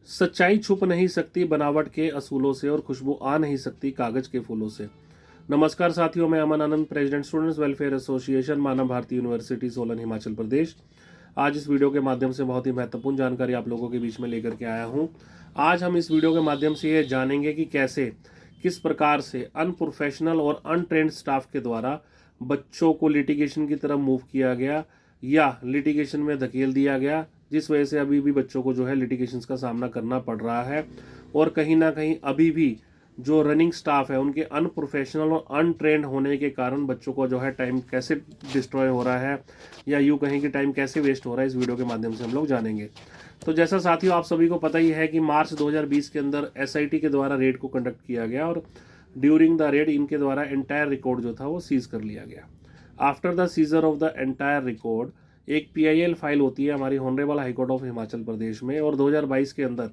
सच्चाई छुप नहीं सकती बनावट के असूलों से और खुशबू आ नहीं सकती कागज के फूलों से। नमस्कार साथियों, मैं Aman Anand, president students welfare association, मानव भारती यूनिवर्सिटी सोलन, हिमाचल प्रदेश। आज इस वीडियो के माध्यम से बहुत ही महत्वपूर्ण जानकारी आप लोगों के बीच में लेकर के आया हूं। आज हम इस वीडियो के माध्यम से ये जानेंगे कि कैसे, किस प्रकार से अनप्रोफेशनल और अनट्रेंड स्टाफ के द्वारा बच्चों को लिटिगेशन की तरफ मूव किया गया या लिटिगेशन में धकेल दिया गया, जिस वजह से अभी भी बच्चों को जो है लिटिगेशंस का सामना करना पड़ रहा है। और कहीं ना कहीं अभी भी जो रनिंग स्टाफ है उनके अनप्रोफेशनल और अनट्रेंड होने के कारण बच्चों को जो है टाइम कैसे डिस्ट्रॉय हो रहा है या यूँ कहीं कि टाइम कैसे वेस्ट हो रहा है, इस वीडियो के माध्यम से हम लोग जानेंगे। तो जैसा साथियों आप सभी को पता ही है कि मार्च 2020 के अंदर एसआईटी के द्वारा रेड को कंडक्ट किया गया और ड्यूरिंग द रेड इनके द्वारा एंटायर रिकॉर्ड जो था वो सीज कर लिया गया। After the seizure of the entire record एक पीआईएल फाइल होती है हमारी honourable high court of Himachal Pradesh में, और 2022 के अंदर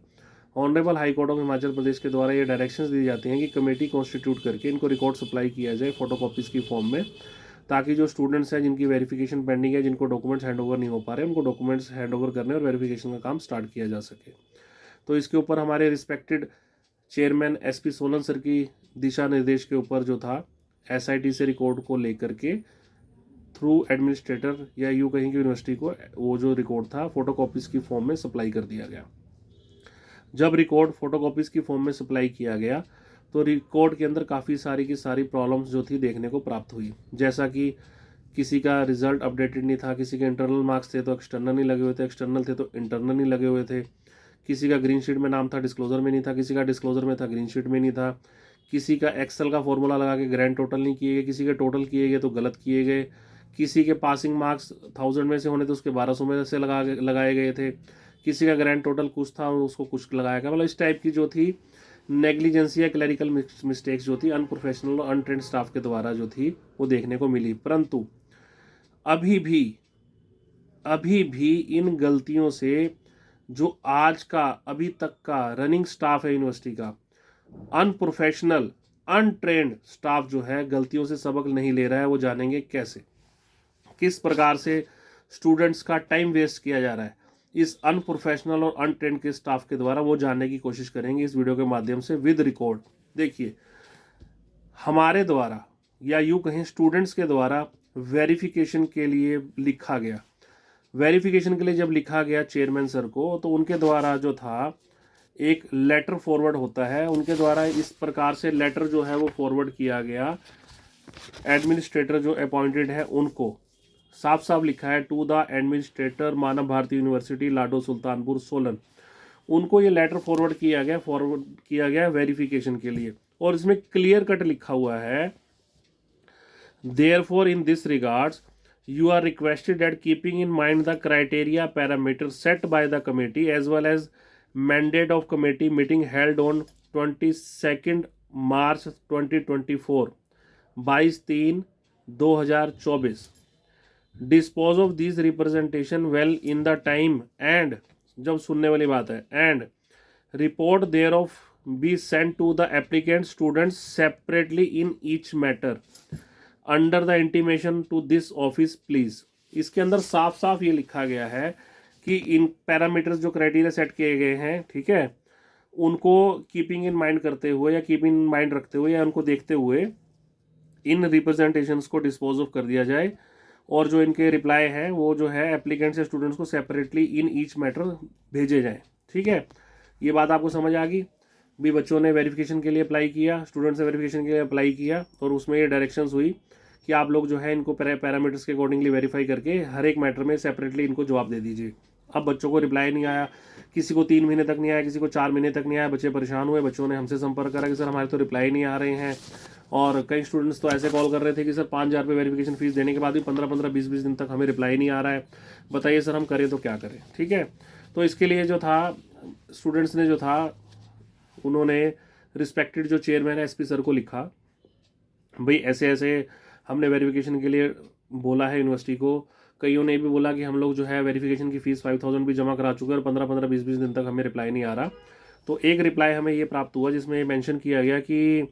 honourable high court of Himachal Pradesh के द्वारा ये डायरेक्शंस दी जाती हैं कि कमेटी कॉन्स्टिट्यूट करके इनको रिकॉर्ड सप्लाई किया जाए फोटोकॉपीज़ की फॉर्म में, ताकि जो स्टूडेंट्स हैं जिनकी वेरिफिकेशन पेंडिंग है, जिनको डॉक्यूमेंट्स हैंडओवर नहीं हो पा रहे, उनको डॉक्यूमेंट्स हैंडओवर करने और वेरिफिकेशन का काम स्टार्ट किया जा सके। तो इसके ऊपर हमारे respected chairman SP Solan sir की दिशा निर्देश के ऊपर जो था एसआईटी से रिकॉर्ड को लेकर के थ्रू एडमिनिस्ट्रेटर या यूँ कहीं की यूनिवर्सिटी को वो जो रिकॉर्ड था फोटोकॉपीज़ की फॉर्म में सप्लाई कर दिया गया। जब रिकॉर्ड फोटोकॉपीज़ की फॉर्म में सप्लाई किया गया तो रिकॉर्ड के अंदर काफ़ी सारी की सारी प्रॉब्लम्स जो थी देखने को प्राप्त हुई, जैसा कि किसी का रिजल्ट अपडेटेड नहीं था, किसी के इंटरनल मार्क्स थे तो एक्सटर्नल नहीं लगे हुए थे, एक्सटर्नल थे तो इंटरनल नहीं लगे हुए थे, किसी का ग्रीन शीट में नाम था डिस्क्लोजर में नहीं था, किसी का डिस्क्लोजर में था ग्रीन शीट में नहीं था, किसी का एक्सेल का फॉर्मूला लगा के ग्रैंड टोटल नहीं किए गए, किसी के टोटल किए गए तो गलत किए गए, किसी के पासिंग मार्क्स 1000 में से होने तो उसके 1200 में से लगाए गए थे, किसी का ग्रैंड टोटल कुछ था और उसको कुछ लगाया गया। मतलब इस टाइप की जो थी नेग्लिजेंसी या क्लैरिकल मिस्टेक्स जो थी अनप्रोफेशनल और अनट्रेंड स्टाफ के द्वारा जो थी वो देखने को मिली। परंतु अभी भी इन गलतियों से जो आज का अभी तक का रनिंग स्टाफ है यूनिवर्सिटी का, अनप्रोफेशनल अनट्रेंड स्टाफ जो है गलतियों से सबक नहीं ले रहा है। वो जानेंगे कैसे, किस प्रकार से स्टूडेंट्स का टाइम वेस्ट किया जा रहा है इस अनप्रोफेशनल और अनट्रेंड के स्टाफ के द्वारा, वो जानने की कोशिश करेंगे इस वीडियो के माध्यम से विद रिकॉर्ड। देखिए, हमारे द्वारा या यूँ कहें स्टूडेंट्स के द्वारा वेरिफिकेशन के लिए लिखा गया, वेरिफिकेशन के लिए जब लिखा गया चेयरमैन सर को, तो उनके द्वारा जो था एक लेटर फॉरवर्ड होता है, उनके द्वारा इस प्रकार से लेटर जो है वो फॉरवर्ड किया गया। एडमिनिस्ट्रेटर जो अपॉइंटेड है उनको साफ साफ लिखा है, to the administrator Manav Bharti university Lado Sultanpur Solan. उनको ये लेटर फॉरवर्ड किया गया वेरिफिकेशन के लिए, और इसमें क्लियर कट लिखा हुआ है, therefore in this regards you are requested that keeping in mind the criteria parameters set by the committee as well as mandate of committee meeting held on 22nd March 2024 22/3/2024 dispose of these representation well in the time and जब सुनने वाली बात है and report thereof be sent to the applicant students separately in each matter under the intimation to this office please. इसके अंदर साफ साफ ये लिखा गया है कि इन पैरामीटर्स जो क्राइटेरिया सेट किए गए हैं, ठीक है, उनको कीपिंग इन माइंड करते हुए या कीपिंग इन माइंड रखते हुए या उनको देखते हुए इन रिप्रेजेंटेशंस को डिस्पोज ऑफ कर दिया जाए, और जो इनके रिप्लाई हैं वो जो है एप्लीकेंट्स या स्टूडेंट्स को सेपरेटली इन ईच मैटर भेजे जाएँ। ठीक है, ये बात आपको समझ आ गई। भी बच्चों ने वेरिफिकेशन के लिए अप्लाई किया, स्टूडेंट्स ने वेरिफिकेशन के लिए अप्लाई किया, और उसमें ये डायरेक्शंस हुई कि आप लोग जो है इनको पैरामीटर्स के अकॉर्डिंगली वेरीफाई करके हर एक मैटर में सेपरेटली इनको जवाब दे दीजिए। अब बच्चों को रिप्लाई नहीं आया, किसी को 3 महीने तक नहीं आया, किसी को 4 महीने तक नहीं आया, बच्चे परेशान हुए, बच्चों ने हमसे संपर्क करा कि सर हमारे तो रिप्लाई नहीं आ रहे हैं। और कई स्टूडेंट्स तो ऐसे कॉल कर रहे थे कि सर 5,000 रुपये वेरिफिकेशन फीस देने के बाद भी 15-15, 20-20 दिन तक हमें रिप्लाई नहीं आ रहा है, बताइए सर हम करें तो क्या करें। ठीक है, तो इसके लिए जो था स्टूडेंट्स ने जो था उन्होंने रिस्पेक्टेड जो चेयरमैन है एसपी सर को लिखा, भाई ऐसे ऐसे हमने वेरिफिकेशन के लिए बोला है यूनिवर्सिटी को। कईयों ने भी बोला कि हम लोग जो है वेरिफिकेशन की फ़ीस 5000 भी जमा करा चुके हैं और 15-15, 20-20 दिन तक हमें रिप्लाई नहीं आ रहा। तो एक रिप्लाई हमें ये प्राप्त हुआ जिसमें मेंशन किया गया कि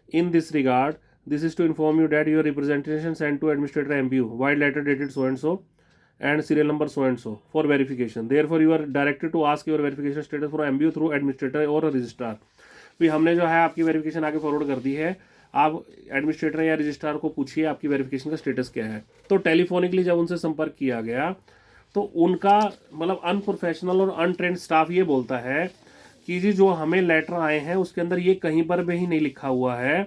in this regard this is to inform you that your representation send to administrator MPU vide letter dated so and so and serial number so and so for verification. Therefore you are directed to ask your verification status for MBO through administrator or registrar. भी हमने जो है आपकी verification आगे forward कर दी है, आप administrator या रजिस्ट्रार को पूछिए आपकी वेरिफिकेशन का स्टेटस क्या है। तो टेलीफोनिकली जब उनसे संपर्क किया गया तो उनका मतलब अनप्रोफेशनल और अनट्रेंड स्टाफ ये बोलता है कि जी जो हमें लेटर आए हैं उसके अंदर ये कहीं पर भी नहीं लिखा हुआ है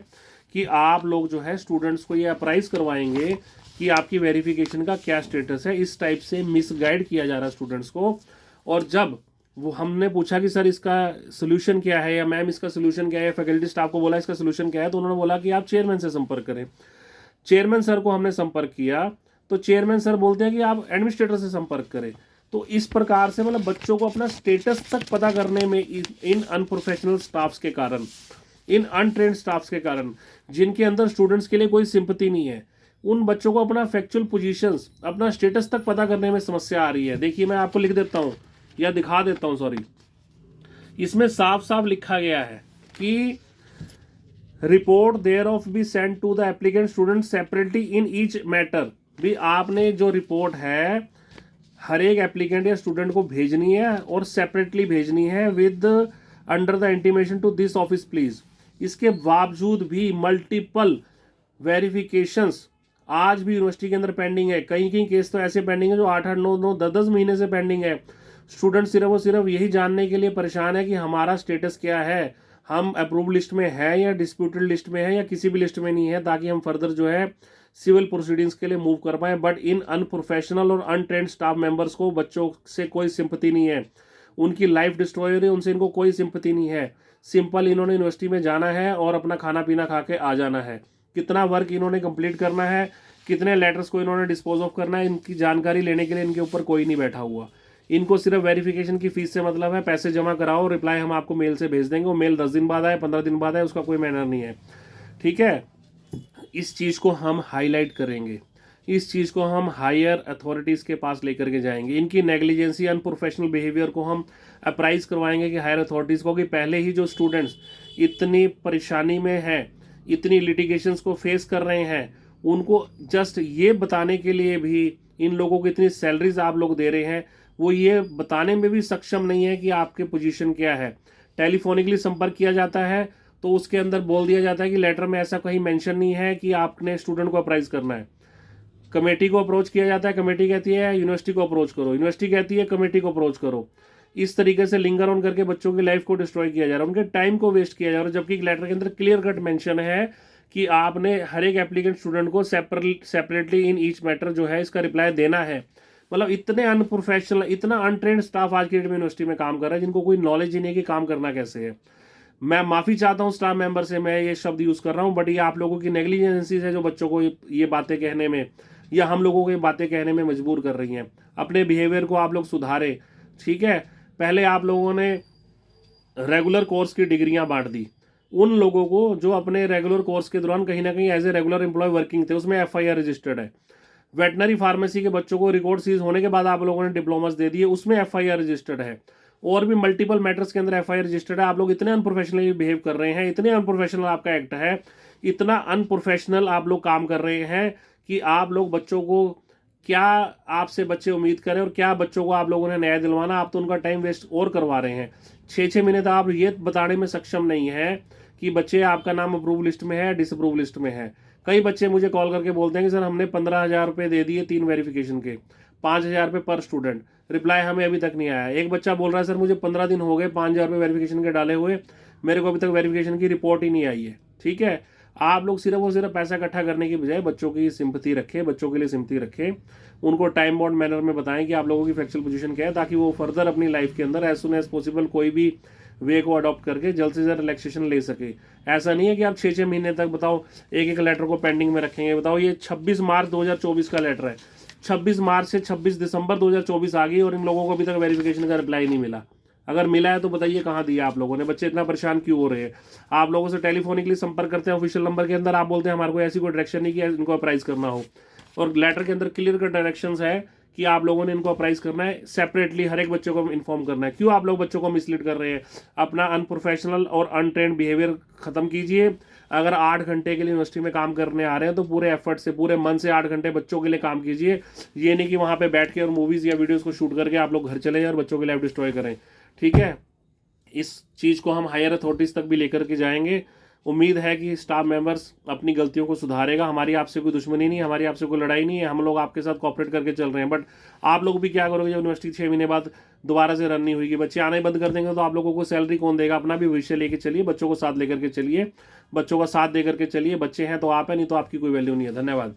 कि आप लोग जो है स्टूडेंट्स को ये अप्राइज करवाएंगे कि आपकी वेरिफिकेशन का क्या स्टेटस है। इस टाइप से मिसगाइड किया जा रहा है स्टूडेंट्स को। और जब वो हमने पूछा कि सर इसका सोल्यूशन क्या है या मैम इसका सोल्यूशन क्या है, फैकल्टी स्टाफ को बोला इसका सोल्यूशन क्या है, तो उन्होंने बोला कि आप चेयरमैन से संपर्क करें। चेयरमैन सर को हमने संपर्क किया तो चेयरमैन सर बोलते हैं कि आप एडमिनिस्ट्रेटर से संपर्क करें। तो इस प्रकार से मतलब बच्चों को अपना स्टेटस तक पता करने में इन अनप्रोफेशनल स्टाफ्स के कारण, इन अनट्रेंड स्टाफ्स के कारण, जिनके अंदर स्टूडेंट्स के लिए कोई सिंपैथी नहीं है, उन बच्चों को अपना फैक्चुअल पोजीशंस, अपना स्टेटस तक पता करने में समस्या आ रही है। देखिए मैं आपको लिख देता हूँ या दिखा देता हूँ, सॉरी, इसमें साफ साफ लिखा गया है कि report thereof be send to the applicant student separately in each matter. भी आपने जो रिपोर्ट है हर एक एप्लीकेंट या स्टूडेंट को भेजनी है और सेपरेटली भेजनी है with under the intimation to this office please. इसके बावजूद भी मल्टीपल वेरिफिकेशंस आज भी यूनिवर्सिटी के अंदर पेंडिंग है। कई कई केस तो ऐसे पेंडिंग है जो 8-8, 9-9, 10-10 महीने से पेंडिंग है। स्टूडेंट सिर्फ और सिर्फ यही जानने के लिए परेशान है कि हमारा स्टेटस क्या है, हम अप्रूव लिस्ट में है या डिस्प्यूटेड लिस्ट में है या किसी भी लिस्ट में नहीं है, ताकि हम फर्दर जो है सिविल प्रोसीडिंग्स के लिए मूव कर पाए। बट इन अनप्रोफेशनल और अनट्रेंड स्टाफ मेंबर्स को बच्चों से कोई सिंपैथी नहीं है, उनकी लाइफ डिस्ट्रॉय हो रही है, उनसे इनको कोई सिंपैथी नहीं है। सिंपल इन्होंने यूनिवर्सिटी में जाना है और अपना खाना पीना खा के आ जाना है। कितना वर्क इन्होंने कंप्लीट करना है, कितने लेटर्स को इन्होंने डिस्पोज ऑफ करना है, इनकी जानकारी लेने के लिए इनके ऊपर कोई नहीं बैठा हुआ। इनको सिर्फ वेरिफिकेशन की फीस से मतलब है, पैसे जमा कराओ, रिप्लाई हम आपको मेल से भेज देंगे। वो मेल 10 दिन बाद आए, 15 दिन बाद आए, उसका कोई मैटर नहीं है। ठीक है, इस चीज़ को हम हाईलाइट करेंगे, इस चीज़ को हम हायर अथॉरिटीज़ के पास लेकर के जाएंगे। इनकी नेग्लिजेंसी, अनप्रोफेशनल बिहेवियर को हम अप्राइज करवाएंगे कि हायर अथॉरिटीज़ को कि पहले ही जो स्टूडेंट्स इतनी परेशानी में हैं, इतनी लिटिगेशंस को फेस कर रहे हैं, उनको जस्ट ये बताने के लिए भी इन लोगों को इतनी सैलरीज आप लोग दे रहे हैं, वो ये बताने में भी सक्षम नहीं है कि आपके पोजीशन क्या है। टेलीफोनिकली संपर्क किया जाता है तो उसके अंदर बोल दिया जाता है कि लेटर में ऐसा कहीं मेंशन नहीं है कि आपने स्टूडेंट को अप्राइज करना है। कमेटी को अप्रोच किया जाता है, कमेटी कहती है यूनिवर्सिटी को अप्रोच करो, यूनिवर्सिटी कहती है कमेटी को अप्रोच करो। इस तरीके से लिंगर ऑन करके बच्चों की लाइफ को डिस्ट्रॉय किया जा रहा है, उनके टाइम को वेस्ट किया जा रहा है। जबकि लेटर के अंदर क्लियर कट मेंशन है कि आपने हर एक एप्लीकेंट स्टूडेंट को सेपरेटली इन ईच मैटर जो है इसका रिप्लाई देना है। मतलब इतने अनप्रोफेशनल, इतना अनट्रेंड स्टाफ आज की डेट में यूनिवर्सिटी में काम कर रहा है, जिनको कोई नॉलेज ही नहीं है कि काम करना कैसे है। मैं माफ़ी चाहता हूँ स्टाफ मेंबर से, मैं ये शब्द यूज़ कर रहा हूँ, बट ये आप लोगों की नेग्लिजेंसी है जो बच्चों को ये बातें कहने में या हम लोगों को ये बातें कहने में मजबूर कर रही हैं। अपने बिहेवियर को आप लोग सुधारें। ठीक है, पहले आप लोगों ने रेगुलर कोर्स की डिग्रियां बांट दी उन लोगों को जो अपने रेगुलर कोर्स के दौरान कहीं ना कहीं as a regular employee working थे, उसमें FIR रजिस्टर्ड है। वेटनरी फार्मेसी के बच्चों को रिकॉर्ड सीज होने के बाद आप लोगों ने डिप्लोमास दे दिए, उसमें FIR रजिस्टर्ड है। और भी मल्टीपल मैटर्स के अंदर FIR रजिस्टर्ड है। आप लोग इतने अनप्रोफेशनली बिहेव कर रहे हैं, इतने अनप्रोफेशनल आपका एक्ट है, इतना अनप्रोफेशनल आप लोग काम कर रहे हैं कि आप लोग बच्चों को क्या आपसे बच्चे उम्मीद करें और क्या बच्चों को आप लोगों ने न्याय दिलवाना, आप तो उनका टाइम वेस्ट और करवा रहे हैं। 6-6 महीने तक आप ये बताने में सक्षम नहीं है कि बच्चे आपका नाम अप्रूव लिस्ट में है, डिसअप्रूव लिस्ट में है। कई बच्चे मुझे कॉल करके बोलते हैं कि सर हमने 15,000 रुपये दे दिए 3 वेरिफिकेशन के, 5,000 रुपये पर स्टूडेंट, रिप्लाई हमें अभी तक नहीं आया। एक बच्चा बोल रहा है सर मुझे 15 दिन हो गए 5,000 रुपये वेरिफिकेशन के डाले हुए, मेरे को अभी तक वेरिफिकेशन की रिपोर्ट ही नहीं आई है। ठीक है, आप लोग सिर्फ और सिर्फ पैसा इकट्ठा करने की बजाय बच्चों की सिंपैथी रखें, बच्चों के लिए सिंपैथी रखें, उनको टाइम बाउंड मैनर में बताएं कि आप लोगों की फैक्चुअल पोजीशन क्या है, ताकि वो फर्दर अपनी लाइफ के अंदर एज सुन एज पॉसिबल कोई भी वे को अडॉप्ट करके जल्द से जल्द रिलैक्सेशन ले सके। ऐसा नहीं है कि आप 6-6 महीने तक बताओ एक एक लेटर को पेंडिंग में रखेंगे। बताओ ये 26 मार्च 2024 का लेटर है, 26 मार्च से 26 दिसंबर 2024 आ गई और इन लोगों को अभी तक वेरिफिकेशन का रिप्लाई नहीं मिला। अगर मिला है तो बताइए कहाँ दिया आप लोगों ने, बच्चे इतना परेशान क्यों हो रहे हैं। आप लोगों से टेलीफोनिकली संपर्क करते हैं ऑफिशियल नंबर के अंदर, आप बोलते हैं हमारे को ऐसी कोई डायरेक्शन नहीं कि इनको अप्राइज करना हो, और लेटर के अंदर क्लियर कट डायरेक्शंस है कि आप लोगों ने इनको अप्राइज करना है, सेपरेटली हर एक बच्चे को इन्फॉर्म करना है। क्यों आप लोग बच्चों को मिसलीड कर रहे हैं? अपना अनप्रोफेशनल और अनट्रेंड बिहेवियर खत्म कीजिए। अगर 8 घंटे के लिए यूनिवर्सिटी में काम करने आ रहे हैं तो पूरे एफर्ट से, पूरे मन से 8 घंटे बच्चों के लिए काम कीजिए। ये नहीं कि वहां पे बैठ के और मूवीज या वीडियोस को शूट करके आप लोग घर चले जाए और बच्चों की लाइफ डिस्ट्रॉय करें। ठीक है, इस चीज़ को हम हायर अथॉरिटीज़ तक भी लेकर के जाएंगे। उम्मीद है कि स्टाफ मेंबर्स अपनी गलतियों को सुधारेगा। हमारी आपसे कोई दुश्मनी नहीं है, हमारी आपसे कोई लड़ाई नहीं है, हम लोग आपके साथ कॉपरेट करके चल रहे हैं। बट आप लोग भी क्या करोगे जब यूनिवर्सिटी 6 महीने बाद दोबारा से रन नहीं हुई, बच्चे आने बंद कर देंगे तो आप लोगों को सैलरी कौन देगा? अपना भी भविष्य लेके चलिए, बच्चों को साथ लेकर के चलिए, बच्चों का साथ दे करके चलिए। बच्चे हैं तो आप है, नहीं तो आपकी कोई वैल्यू नहीं है। धन्यवाद।